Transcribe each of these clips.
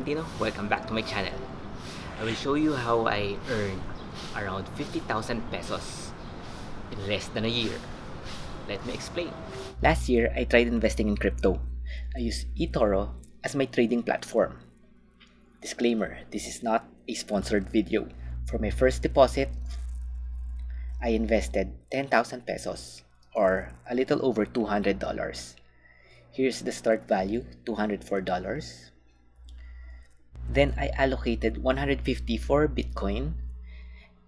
Tolentino. Welcome back to my channel. I will show you how I earn around 50,000 pesos in less than a year. Let me explain. Last year, I tried investing in crypto. I used eToro as my trading platform. Disclaimer, this is not a sponsored video. For my first deposit, I invested 10,000 pesos or a little over $200. Here's the start value, $204. Then I allocated 150 for Bitcoin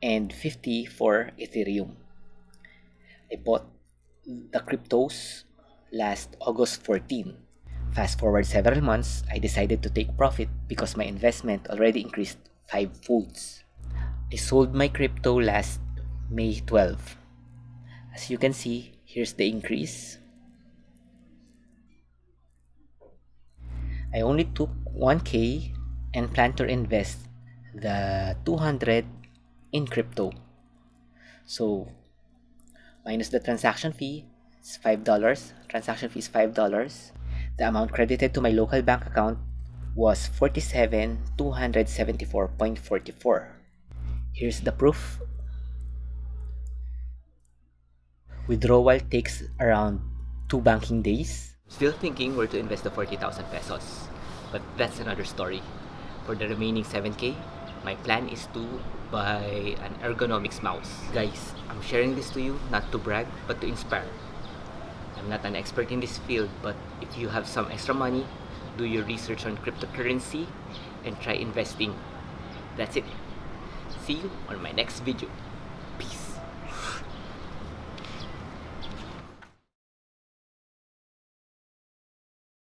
and 50 for Ethereum. I bought the cryptos last August 14. Fast forward several months, I decided to take profit because my investment already increased 5-folds. I sold my crypto last May 12. As you can see, here's the increase. I only took 1K and plan to invest the 200 in crypto. So minus the transaction fee, it's $5. Transaction fee is $5. The amount credited to my local bank account was 47,274.44. Here's the proof. Withdrawal takes around 2 banking days. Still thinking where to invest the 40,000 pesos, but that's another story. For the remaining 7K, my plan is to buy an ergonomics mouse. Guys, I'm sharing this to you not to brag, but to inspire. I'm not an expert in this field, but if you have some extra money, do your research on cryptocurrency and try investing. That's it. See you on my next video.